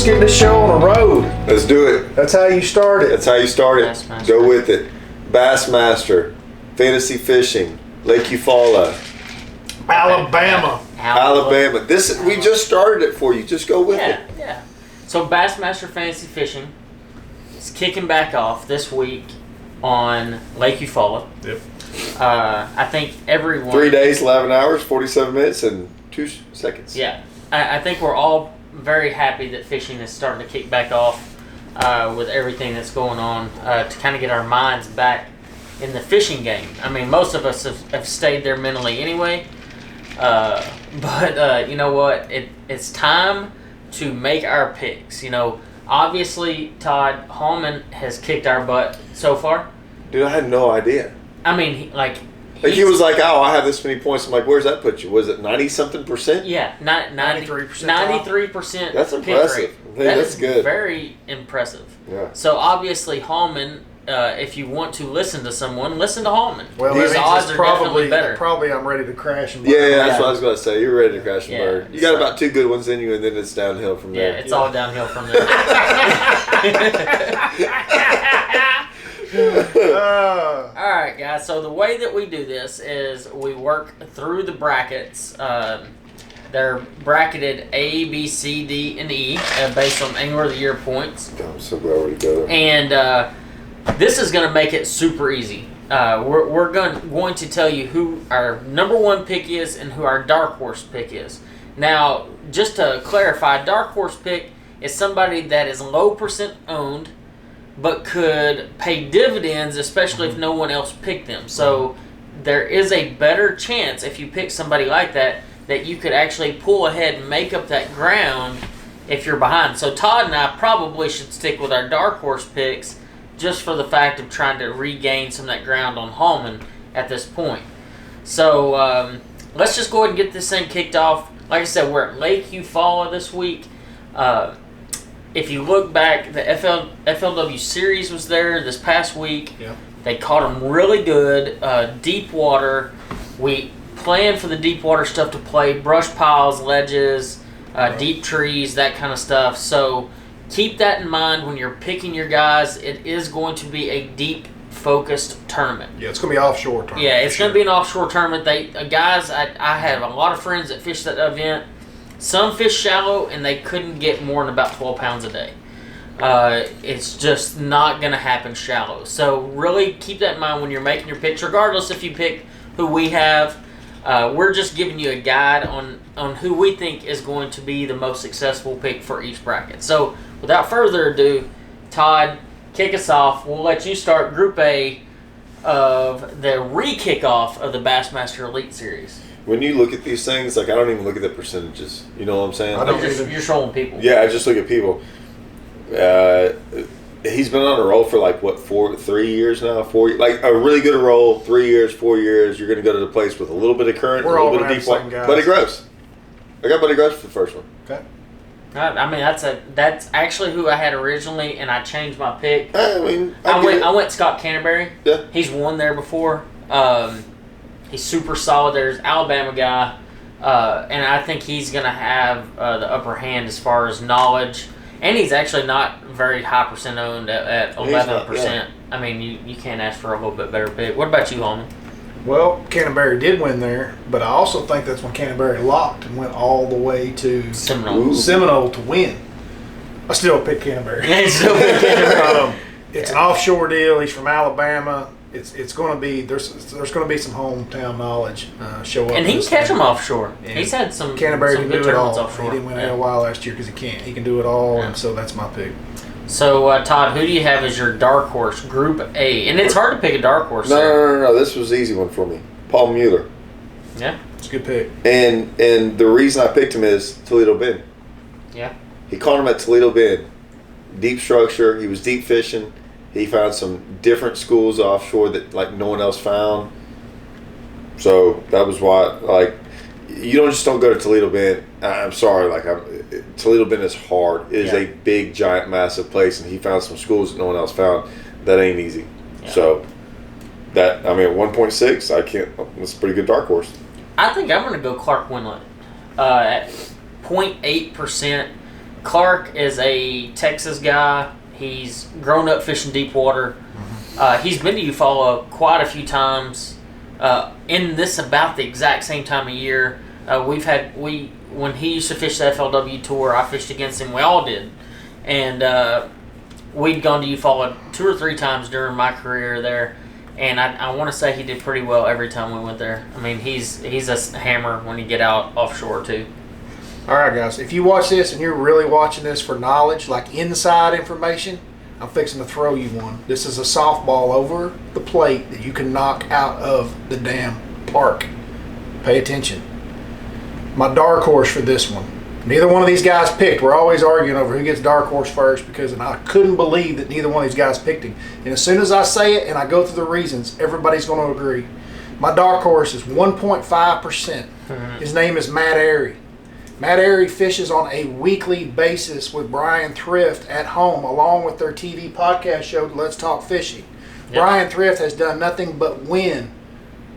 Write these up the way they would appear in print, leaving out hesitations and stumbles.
let's get this show on the road. Let's do it. That's how you start it. That's how you start it. Bassmaster. Go with it. Bassmaster Fantasy Fishing, Lake Eufaula, Alabama. Alabama. We just started it for you. Just go with it. Yeah. So Bassmaster Fantasy Fishing is kicking back off this week on Lake Eufaula. Yep. I think everyone... 3 days, 11 hours, 47 minutes, and 2 seconds. Yeah. I think we're all very happy that fishing is starting to kick back off with everything that's going on to kind of get our minds back in the fishing game. I mean, most of us have stayed there mentally anyway. But you know what? It's time to make our picks. You know, obviously, Todd, Hallman has kicked our butt so far. Dude, I had no idea. I mean, he was like, "Oh, I have this many points." I'm like, "Where's that put you? Was it 90-something%?" Yeah, 93%. 93%. That's impressive. That's good. Very impressive. Yeah. So obviously, Hallman. If you want to listen to someone, listen to Hallman. Well, his odds are definitely better. Probably I'm ready to crash and burn. Yeah, that's what I was going to say. You're ready to crash and Yeah, burn. You got about 2 good ones in you, and then it's downhill from there. Yeah, it's all downhill from there. All right, guys. So the way that we do this is we work through the brackets. They're bracketed A, B, C, D, and E based on Angler of the Year points. I'm so glad we're together. And this is going to make it super easy. We're going to tell you who our number 1 pick is and who our dark horse pick is. Now, just to clarify, dark horse pick is somebody that is low percent owned, but could pay dividends, especially if no one else picked them. So there is a better chance if you pick somebody like that you could actually pull ahead and make up that ground if you're behind. So Todd and I probably should stick with our dark horse picks just for the fact of trying to regain some of that ground on Hallman at this point. So let's just go ahead and get this thing kicked off. Like I said, we're at Lake Eufaula this week. If you look back, the FLW Series was there this past week. Yeah. They caught them really good, deep water. We planned for the deep water stuff to play, brush piles, ledges, deep trees, that kind of stuff. So keep that in mind when you're picking your guys. It is going to be a deep focused tournament. Yeah, it's going to be offshore tournament. Yeah, it's going to be an offshore tournament. Guys, I have a lot of friends that fish that event. Some fish shallow, and they couldn't get more than about 12 pounds a day. It's just not going to happen shallow. So really keep that in mind when you're making your picks, regardless if you pick who we have. We're just giving you a guide on who we think is going to be the most successful pick for each bracket. So without further ado, Todd, kick us off. We'll let you start Group A of the re-kickoff of the Bassmaster Elite Series. When you look at these things, I don't even look at the percentages. You know what I'm saying? I don't You're just showing people. Yeah, I just look at people. He's been on a roll for 3 years now. 4 like a really good roll. 3 years, 4 years. You're going to go to the place with a little bit of current, We're a all little bit gonna of have deep the same water. guys. Buddy Gross. I got Buddy Gross for the first one. Okay. I mean that's actually who I had originally, and I changed my pick. I went Scott Canterbury. Yeah. He's won there before. He's super solid. There's Alabama guy, and I think he's gonna have the upper hand as far as knowledge. And he's actually not very high percent owned at 11%. Yeah. I mean, you can't ask for a little bit better pick. What about you, Hallman? Well, Canterbury did win there, but I also think that's when Canterbury locked and went all the way to Seminole. to win. I still pick Canterbury. It's an offshore deal. He's from Alabama. It's going to be there's going to be some hometown knowledge show up. And he can catch them offshore. Yeah. He's had some Canterbury some can good do it tournaments all. offshore. He didn't win AOY last year because he can't. He can do it all, and so that's my pick. So, Todd, who do you have as your dark horse, Group A? And it's hard to pick a dark horse. No. This was an easy one for me. Paul Mueller. Yeah. It's a good pick. And the reason I picked him is Toledo Bend. Yeah. He caught him at Toledo Bend. Deep structure. He was deep fishing. He found some different schools offshore that no one else found. So that was why you don't go to Toledo Bend. I'm sorry, Toledo Bend is hard. It is a big, giant, massive place, and he found some schools that no one else found. That ain't easy. Yeah. So at 1.6, I can't. That's a pretty good dark horse. I think I'm going to go Clark Winlet at 0.8%. Clark is a Texas guy. He's grown up fishing deep water. He's been to Eufaula quite a few times. In this about the exact same time of year, when he used to fish the FLW tour, I fished against him. We all did, and we'd gone to Eufaula 2 or 3 times during my career there, and I want to say he did pretty well every time we went there. I mean, he's a hammer when you get out offshore too. All right, guys. If you watch this and you're really watching this for knowledge, like inside information, I'm fixing to throw you one. This is a softball over the plate that you can knock out of the damn park. Pay attention. My dark horse for this one. Neither one of these guys picked. We're always arguing over who gets dark horse first and I couldn't believe that neither one of these guys picked him. And as soon as I say it and I go through the reasons, everybody's going to agree. My dark horse is 1.5%. His name is Matt Airy. Matt Airy fishes on a weekly basis with Brian Thrift at home, along with their TV podcast show, Let's Talk Fishing. Yep. Brian Thrift has done nothing but win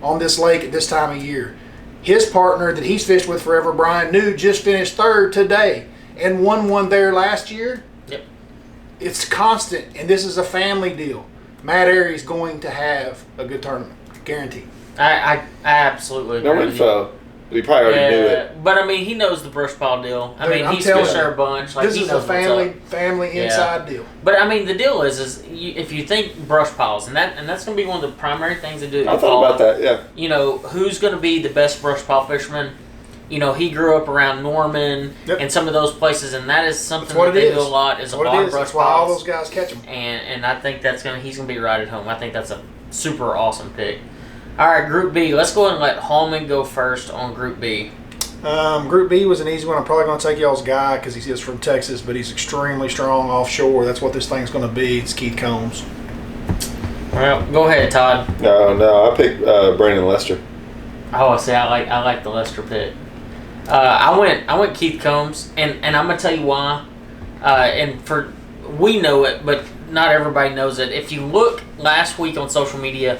on this lake at this time of year. His partner that he's fished with forever, Brian New, just finished 3rd today and won one there last year. Yep. It's constant, and this is a family deal. Matt Airy's going to have a good tournament, guaranteed. I absolutely agree. No info. We probably already knew it. But I mean, he knows the brush pile deal. I mean, he's fished there a bunch. Like, this is a family inside deal. But I mean, the deal is if you think brush piles, and that's going to be one of the primary things to do. I thought about that. Yeah. You know, who's going to be the best brush pile fisherman? You know, he grew up around Norman and some of those places, and that is something that they do a lot. Is a lot of brush piles. That's why all those guys catch them. And I think he's going to be right at home. I think that's a super awesome pick. All right, Group B. Let's go ahead and let Hallman go first on Group B. Group B was an easy one. I'm probably going to take y'all's guy because he is from Texas, but he's extremely strong offshore. That's what this thing's going to be. It's Keith Combs. Well, go ahead, Todd. No, I picked Brandon Lester. Oh, see, I like the Lester pick. I went Keith Combs, and I'm gonna tell you why. We know it, but not everybody knows it. If you look last week on social media,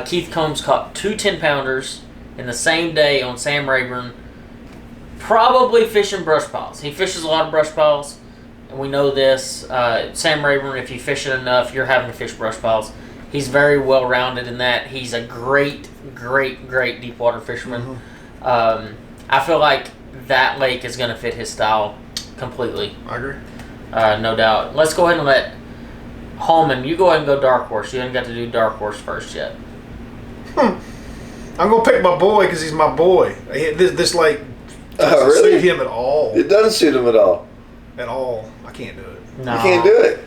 Keith Combs caught 2 10-pounders in the same day on Sam Rayburn, probably fishing brush piles. He fishes a lot of brush piles, and we know this. Sam Rayburn, if you fish it enough, you're having to fish brush piles. He's very well-rounded in that. He's a great deep water fisherman. Mm-hmm. I feel like that lake is going to fit his style completely. I agree. No doubt. Let's go ahead and let Hallman, you go ahead and go dark horse. You haven't got to do dark horse first yet. I'm going to pick my boy because he's my boy. This lake doesn't suit him at all. It doesn't suit him at all. At all. I can't do it. No. You can't do it.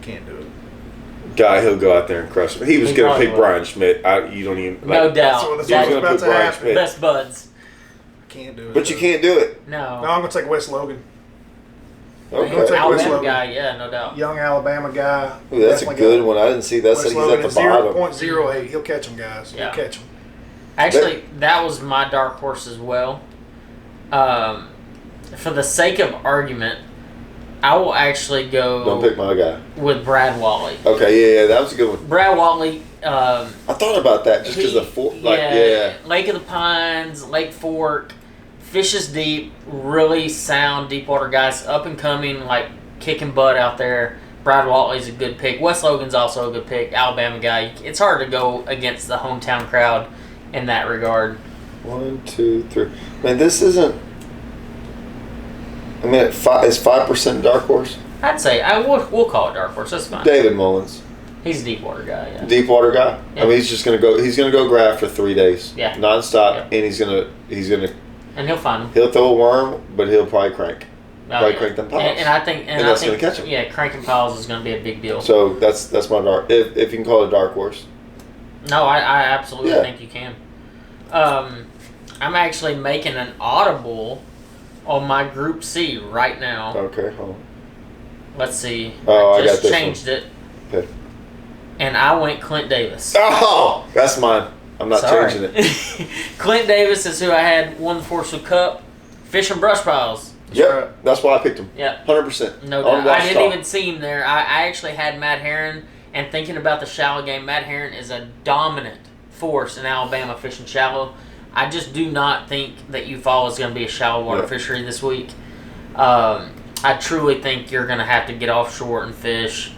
Can't do it. Guy, he'll go out there and crush him. He was going to pick Brian Schmidt. You don't even... No doubt. That's what's about to happen. Best buds. Can't do it. But you can't do it. No. I'm going to take Wes Logan. Okay. Alabama guy, yeah, no doubt. Young Alabama guy. Ooh, that's a good one. I didn't see that. He's at the bottom. 0.08. He'll catch them, guys. Yeah. He'll catch them. Actually, that was my dark horse as well. For the sake of argument, I will actually go... Don't pick my guy. ...with Brad Whatley. Okay, yeah, that was a good one. Brad Whatley... I thought about that just because of Lake of the Pines, Lake Fork, fishes deep, really sound deep water guys, up and coming, like kicking butt out there. Brad Whatley's a good pick. Wes Logan's also a good pick. Alabama guy. It's hard to go against the hometown crowd in that regard. 1, 2, 3. Man, this isn't. I mean, is 5% dark horse? I'd say we'll call it dark horse. That's fine. David Mullins. He's a deep water guy. Yeah. Deep water guy. Yeah. I mean, he's just gonna go. He's gonna go grab for 3 days. Yeah. Nonstop, Yeah. and he's gonna. And he'll find them. He'll throw a worm, but he'll probably crank. Crank them piles. And I think that's gonna catch him. Yeah, cranking piles is gonna be a big deal. So that's my dark. If you can call it a dark horse. No, I absolutely think you can. I'm actually making an audible on my Group C right now. Okay, hold on. Let's see. Oh, I just got this changed one. it. Okay. And I went Clint Davis. Oh, that's mine. I'm not changing it. Clint Davis is who I had won the Forsyth Cup. Fishing brush piles. Yep, that's why I picked him. Yeah. 100%. No doubt. I didn't even see him there. I actually had Matt Herron, and thinking about the shallow game, Matt Herron is a dominant force in Alabama fishing shallow. I just do not think that Eufaula is going to be a shallow water fishery this week. I truly think you're going to have to get offshore and fish.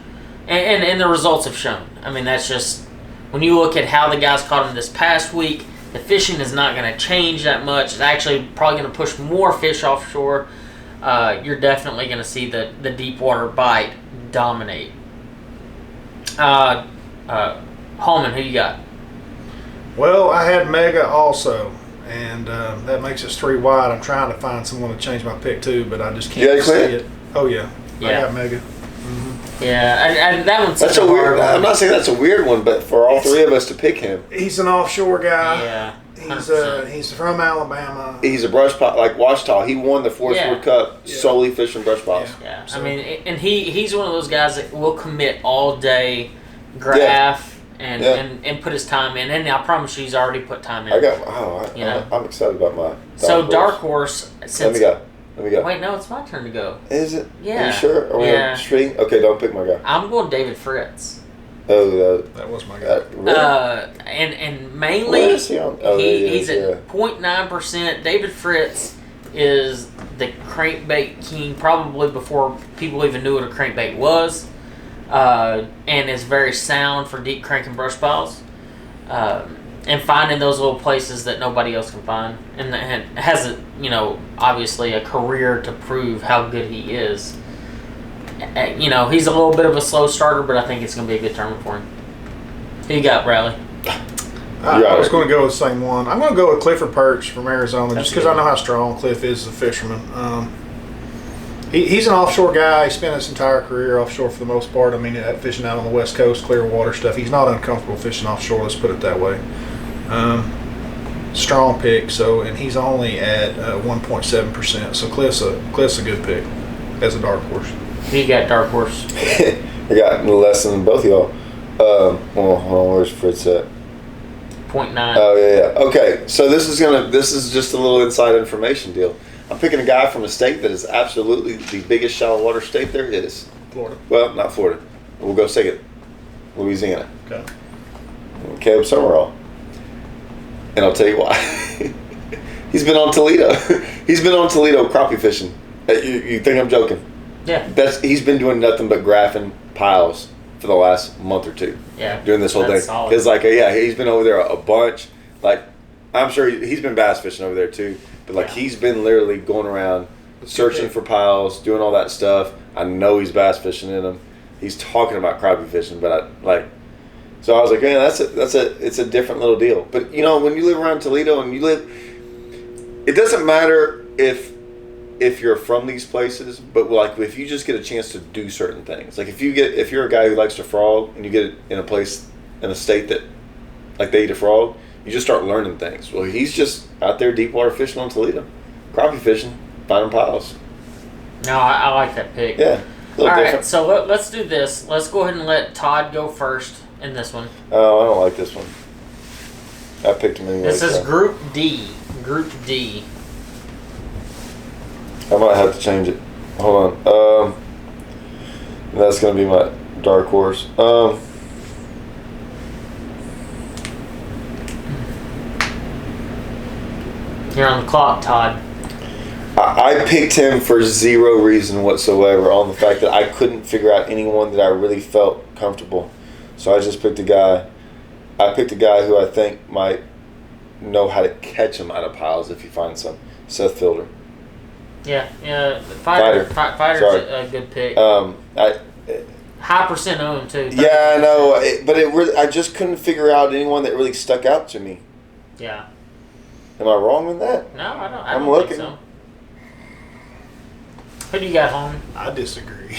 And the results have shown. I mean, that's just, when you look at how the guys caught them this past week, the fishing is not going to change that much. It's actually probably going to push more fish offshore. You're definitely going to see the deep water bite dominate. Hallman, who you got? Well, I had Mega also, and that makes us 3 wide. I'm trying to find someone to change my pick too, but I just can't see it. Oh yeah, I got Mega. Yeah, and that one's that's a weird. I'm not saying that's a weird one, but for all 3 of us to pick him, he's an offshore guy. Yeah, he's from Alabama. He's a brush pile, like Washita. He won the Forest Wood Cup solely fishing brush piles. Yeah. So, I mean, and he's one of those guys that will commit all day, graph. And put his time in, and I promise you, he's already put time in. I'm excited about my. Dark horse. Let me go. Wait, no, it's my turn to go. Is it? Yeah. Are you sure? Are we on string? Okay, don't pick my guy. I'm going David Fritz. Oh, that was my guy. Really? And mainly, where is he on? He's at 0.9%. David Fritz is the crankbait king, probably before people even knew what a crankbait was. And is very sound for deep crank and brush piles, and finding those little places that nobody else can find, and has obviously a career to prove how good he is. He's a little bit of a slow starter, but I think it's going to be a good tournament for him. Who you got, Bradley? I was going to go with the same one. I'm going to go with Clifford Perch from Arizona, just because I know how strong Cliff is as a fisherman. He's an offshore guy. He spent his entire career offshore for the most part. I mean, fishing out on the West Coast, clear water stuff. He's not uncomfortable fishing offshore, let's put it that way. Strong pick, and he's only at 1.7%. So Cliff's a good pick as a dark horse. He got dark horse. I got less than both of y'all. Hold on, where's Fritz at? 0.9. Oh yeah. Okay, so this is just a little inside information deal. I'm picking a guy from a state that is absolutely the biggest shallow water state there is. Florida. Well, not Florida. We'll go second. Louisiana. Okay. Caleb Summerall. And I'll tell you why. He's been on Toledo. He's been on Toledo crappie fishing. You think I'm joking? Yeah. He's been doing nothing but graphing piles for the last month or two. Yeah. Doing this whole thing. Because he's been over there a bunch. Like, I'm sure he's been bass fishing over there too. But he's been literally going around searching for piles, doing all that stuff. I know he's bass fishing in them. He's talking about crappie fishing, but so I was like, man, it's a different little deal. But when you live around Toledo and it doesn't matter if you're from these places, but if you just get a chance to do certain things. Like if you're a guy who likes to frog and you get it in a state that they eat a frog, you just start learning things. Well, he's just out there deep water fishing on Toledo, crappie fishing, finding piles. No, I like that pick. Yeah. All right, so let's do this. Let's go ahead and let Todd go first in this one. Oh, I don't like this one. I picked him anyway. This is Group D. Group D. I might have to change it. Hold on. That's going to be my dark horse. You're on the clock, Todd. I picked him for zero reason whatsoever, on the fact that I couldn't figure out anyone that I really felt comfortable. So I just picked a guy. I picked a guy who I think might know how to catch him out of piles if he finds some. Seth Fielder. Yeah. Fighter's a good pick. High percent owned too. Yeah, I know, I just couldn't figure out anyone that really stuck out to me. Yeah. Am I wrong in that? No, I don't. I'm looking. Think so. Who do you got, Hallman? I disagree.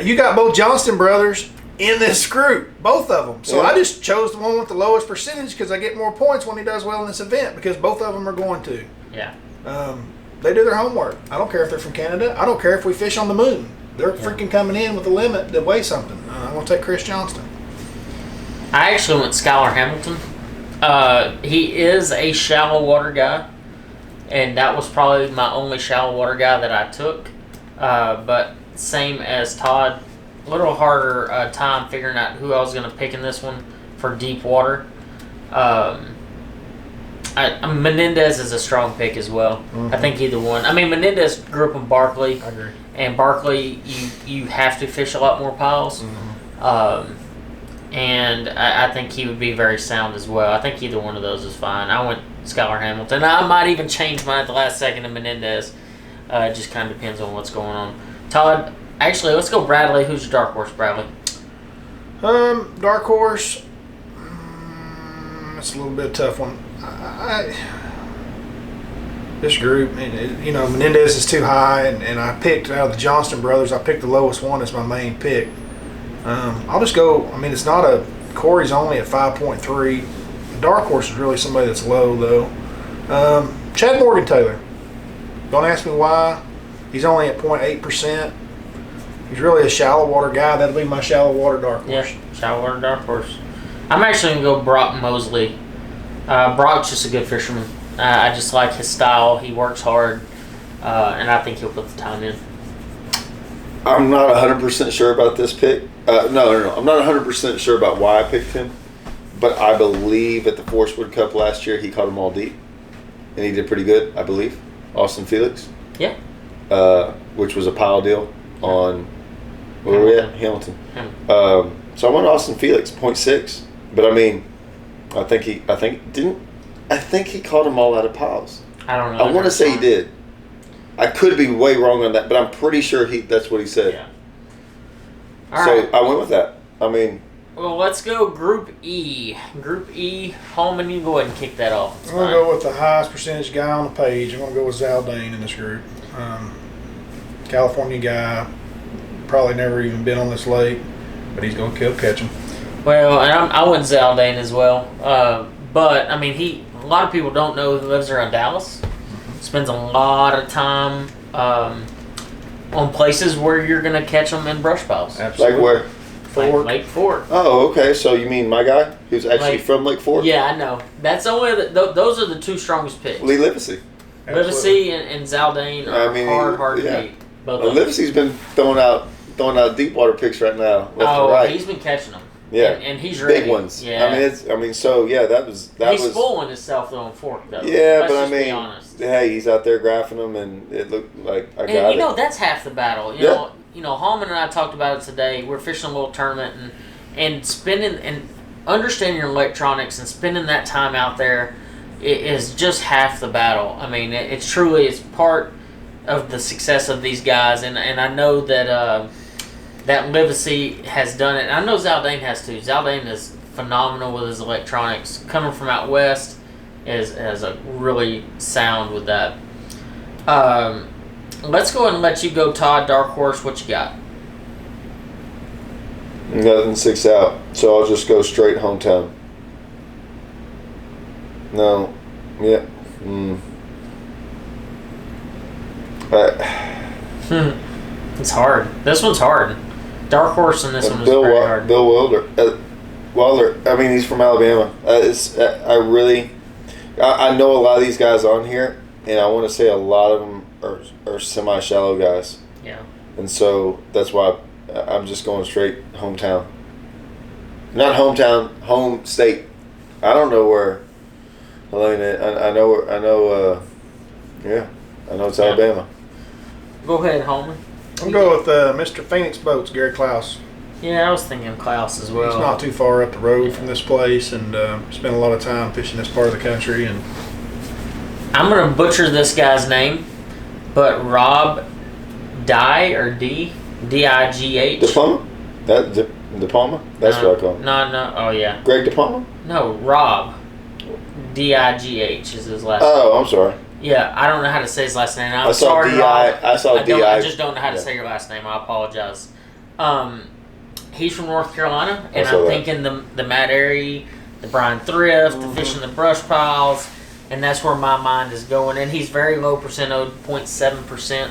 You got both Johnston brothers in this group, both of them. So I just chose the one with the lowest percentage because I get more points when he does well in this event because both of them are going to. Yeah. They do their homework. I don't care if they're from Canada. I don't care if we fish on the moon. They're freaking coming in with a limit that weighs something. I'm going to take Chris Johnston. I actually went Skylar Hamilton. He is a shallow water guy, and that was probably my only shallow water guy that I took. But same as Todd, a little harder time figuring out who I was going to pick in this one for deep water. Menendez is a strong pick as well. Mm-hmm. I think either one. I mean, Menendez grew up in Barkley. I agree. And Barkley, you have to fish a lot more piles. And I think he would be very sound as well. I think either one of those is fine. I went Skylar Hamilton. I might even change mine at the last second to Menendez. It just kind of depends on what's going on. Todd, actually, let's go Bradley. Who's your dark horse, Bradley? Dark horse. It's a little bit tough one. This group, Menendez is too high, and I picked out of the Johnston brothers. I picked the lowest one as my main pick. I'll just go. I mean, it's not a. Corey's only at 5.3. The dark horse is really somebody that's low though. Chad Morgan Taylor. Don't ask me why. He's only at 0.8%. He's really a shallow water guy. That'll be my shallow water dark horse. Yeah, shallow water dark horse. I'm actually gonna go Brock Mosley. Brock's just a good fisherman. I just like his style. He works hard, and I think he'll put the time in. I'm not 100% sure about this pick. No. I'm not 100% sure about why I picked him, but I believe at the Forestwood Cup last year he caught them all deep, and he did pretty good. I believe Austin Felix. Yeah. Which was a pile deal on where were we at? Hamilton. So I went Austin Felix 0.6, but I mean, I think he caught them all out of piles. I don't know. I want to say he did. I could be way wrong on that, but I'm pretty sure that's what he said. Yeah. All right. I went with that. I mean, well, let's go Group E. Group E, Hallman, you go ahead and kick that off. I'm going to go with the highest percentage guy on the page. I'm going to go with Zaldane in this group. California guy, probably never even been on this lake, but he's going to catch him. Well, and I went Zaldane as well. But, I mean, a lot of people don't know he lives around Dallas. Spends a lot of time on places where you're going to catch them in brush piles. Absolutely. like where? Fork. Lake Fork. Oh, okay. So you mean my guy, who's actually from Lake Fork? Yeah, I know. That's only those are the two strongest picks. Lee Livesey. Livesey and Zaldane are hard to beat. Both of them. Livesey's been throwing out deep water picks right now. Left and right. He's been catching them. Yeah, and he's ready. big ones. Yeah, that was. He's fooling himself though on Fork though. Yeah, Let's but just I be mean, honest. hey, he's out there graphing them, and it looked like I got it. And you know that's half the battle. You know, Hallman and I talked about it today. We're fishing a little tournament and spending and understanding your electronics and spending that time out there is just half the battle. I mean, it's part of the success of these guys, and I know that. That Livesey has done it. I know Zaldane has too. Zaldane is phenomenal with his electronics. Coming from out west is a really sound with that. Let's go ahead and let you go, Todd. Dark horse, what you got? Nothing sticks out, so I'll just go straight hometown. No, yeah. It's hard. This one's hard. Dark horse and this one was very hard. Bill Wilder. I mean, he's from Alabama. I know a lot of these guys on here, and I want to say a lot of them are semi-shallow guys. Yeah. And so that's why I'm just going straight hometown. Not hometown, home state. I don't know where. I know it's Alabama. Go ahead, Hallman. I'll go with Mr. Phoenix Boats, Gary Klaus. Yeah, I was thinking Klaus as well. He's not too far up the road from this place, and spent a lot of time fishing this part of the country. And I'm gonna butcher this guy's name, but Rob D-I-G-H. DePalma? DePalma? That's what I call him. No. Oh yeah. Greg DePalma? No, Rob D-I-G-H is his last name. Oh, I'm sorry. Yeah, I don't know how to say his last name. I saw D.I. I just don't know how to say your last name. I apologize. He's from North Carolina, and I'm thinking the Matt Airy, the Brian Thrift, the fishing the brush piles, and that's where my mind is going. And he's very low percent, 0.7%.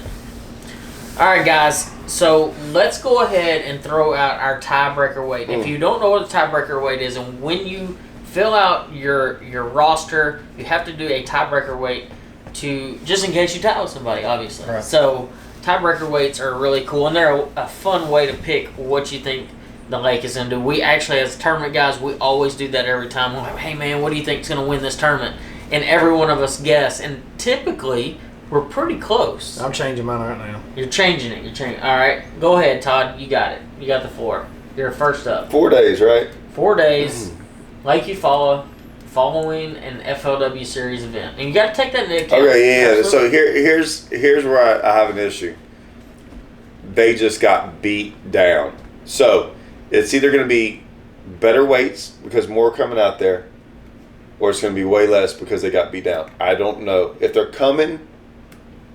All right, guys. So let's go ahead and throw out our tiebreaker weight. If you don't know what the tiebreaker weight is, and when you fill out your roster, you have to do a tiebreaker weight to just in case you tie with somebody, obviously. Right. So tiebreaker weights are really cool, and they're a fun way to pick what you think the lake is going to do. We actually, as tournament guys, we always do that every time. We're like, hey man, what do you think is going to win this tournament? and every one of us guess. And typically, we're pretty close. I'm changing mine right now. You're changing it. You're changing. All right, go ahead, Todd. You got it. You got the floor. You're first up. 4 days, right? 4 days, Lake Eufaula, following an FLW series event, and you got to take that into account. Okay, yeah. Absolutely. So here's where I have an issue. They just got beat down. So it's either going to be better weights because more are coming out there, or it's going to be way less because they got beat down. I don't know. If they're coming,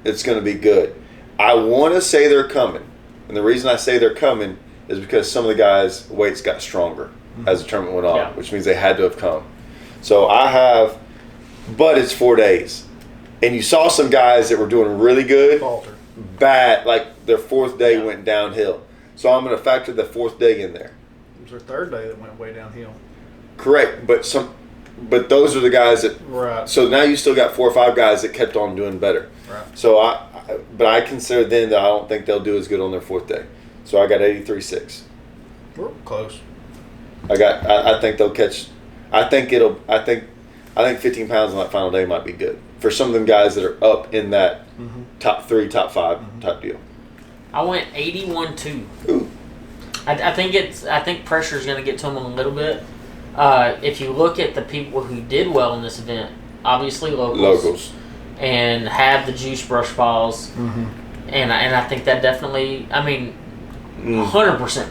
it's going to be good. I want to say they're coming, and the reason I say they're coming is because some of the guys' weights got stronger as the tournament went on, which means they had to have come. So but it's 4 days. And you saw some guys that were doing really good, Falter. bad, like their 4th day went downhill. So I'm going to factor the 4th day in there. It was their 3rd day that went way downhill. Correct, but those are the guys that. Right. So now you still got 4 or 5 guys that kept on doing better. Right. So I consider then that I don't think they'll do as good on their 4th day. So I got 83.6. We're close. I think they'll catch. I think 15 pounds on that final day might be good for some of them guys that are up in that top 3, top 5 type deal. I went 81.2. Ooh. I think pressure is going to get to them a little bit. If you look at the people who did well in this event, obviously locals. And have the juice brush balls, and I think that definitely, 100%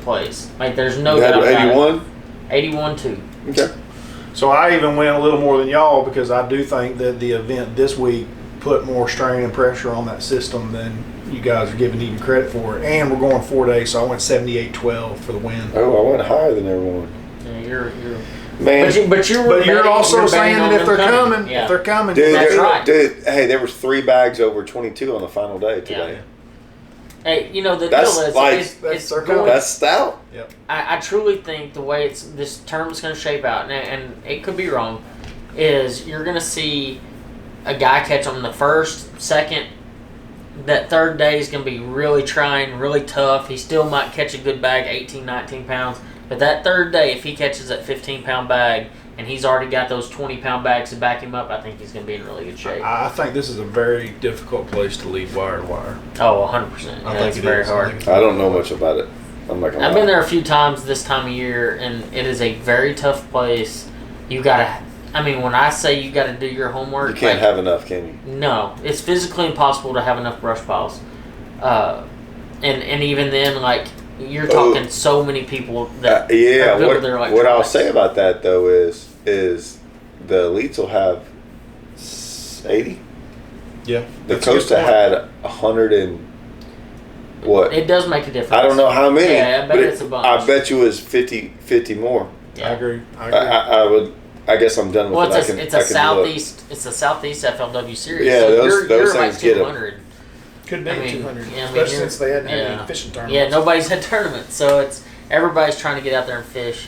plays. Like there's no doubt about it. 81.2. Okay. So I even went a little more than y'all because I do think that the event this week put more strain and pressure on that system than you guys are giving even credit for. And we're going 4 days, so I went 78-12 for the win. Oh, I went higher than everyone. Yeah, you're Man, but you're also saying that if they're coming, yeah. if they're coming, dude, that's right. Dude, hey, there was 3 bags over 22 on the final day today. Yeah. Hey, the That's deal is like- it's That's going. That's stout. Yep. I truly think the way this tournament's going to shape out, and it could be wrong, is you're going to see a guy catch on the first, second. That 3rd day is going to be really trying, really tough. He still might catch a good bag, 18, 19 pounds. But that 3rd day, if he catches that 15-pound bag and he's already got those 20-pound bags to back him up, I think he's going to be in really good shape. I think this is a very difficult place to lead wire to wire. Oh, 100%. I Yeah, think it's it very is. hard. I don't know much about it. I'm not gonna I've lie. been there a few times this time of year, and it is a very tough place. You got to... when I say you got to do your homework... You can't have enough, can you? No. It's physically impossible to have enough brush piles. And even then, like, you're talking so many people that... Yeah, are good with their what I'll electronics. say about that, though, is the elites will have 80. Yeah. The That's a good Costa point. had 100 and... What? It does make a difference. I don't know how many. Yeah, I bet but it's a bunch. I bet you it was 50 more. Yeah. I agree. I guess I'm done with Well, it. it's a southeast FLW series. Yeah, so those you're things like get 'em. 200. Could be 200, yeah, especially since they hadn't had yeah. any fishing tournaments. Yeah, nobody's had tournaments, so everybody's trying to get out there and fish.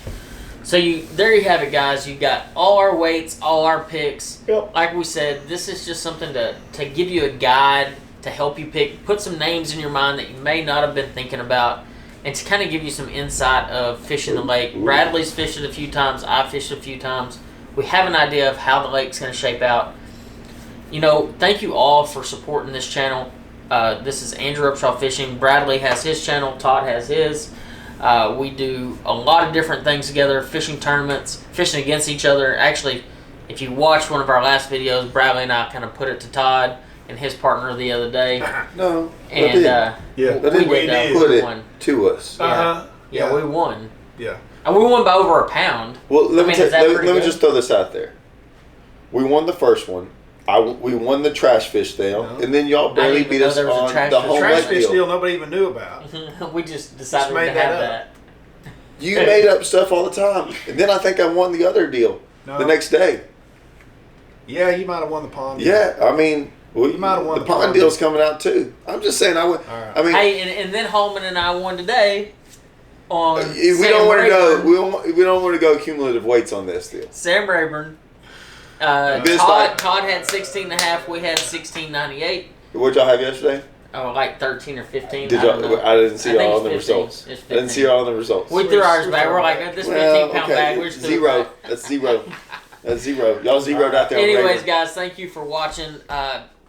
So there you have it, guys. You got all our weights, all our picks. Yep. Like we said, this is just something to give you a guide to help you put some names in your mind that you may not have been thinking about, and to kind of give you some insight of fishing the lake. Bradley's fished it a few times. I've fished it a few times. We have an idea of how the lake's going to shape out. Thank you all for supporting this channel. This is Andrew Upshaw Fishing. Bradley has his channel. Todd has his. We do a lot of different things together, fishing tournaments, fishing against each other. Actually, if you watch one of our last videos, Bradley and I kind of put it to Todd and his partner the other day. No. And we did. put it won. to us. Yeah, we won. Yeah. And we won by over a pound. Well, let me is that pretty let me good? just throw this out there. We won the first one. We won the trash fish deal, and then y'all barely even beat know us there was a on trash the fish. home Trash lake fish deal. deal nobody even knew about. We just decided made to that have up. that. You made up stuff all the time, and then I think I won the other deal the next day. Yeah, you might have won the pond. Yeah, you might have won the the pond pond. deal's coming out too. I'm just saying I would. right. I mean, Hey, and then Hallman and I won today on we Sam don't want to go. Rayburn. We don't want to go cumulative weights on this deal. Sam Rayburn. This like- Todd had 16.5. We had 16.98. What y'all have yesterday? Oh, like 13 or 15. Did I don't y'all? know. I didn't see I think y'all on it's the 15. results. It's I didn't see y'all on the results. We threw ours back. We're like, this 15-pound bag. We're just zero. That's zero. That's zero. Y'all zeroed out there. Anyways, guys, thank you for watching.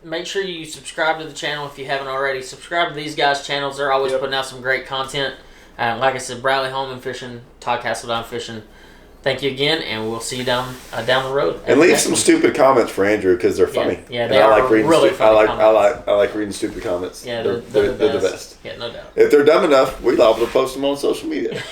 Make sure you subscribe to the channel if you haven't already. Subscribe to these guys' channels. They're always putting out some great content. Like I said, Bradley Hallman Fishing, Todd Castledine Fishing. Thank you again, and we'll see you down the road. And leave some stupid comments for Andrew because they're funny. Yeah, they are really funny comments. I like reading stupid comments. Yeah, they're the best. Yeah, no doubt. If they're dumb enough, we're liable to post them on social media.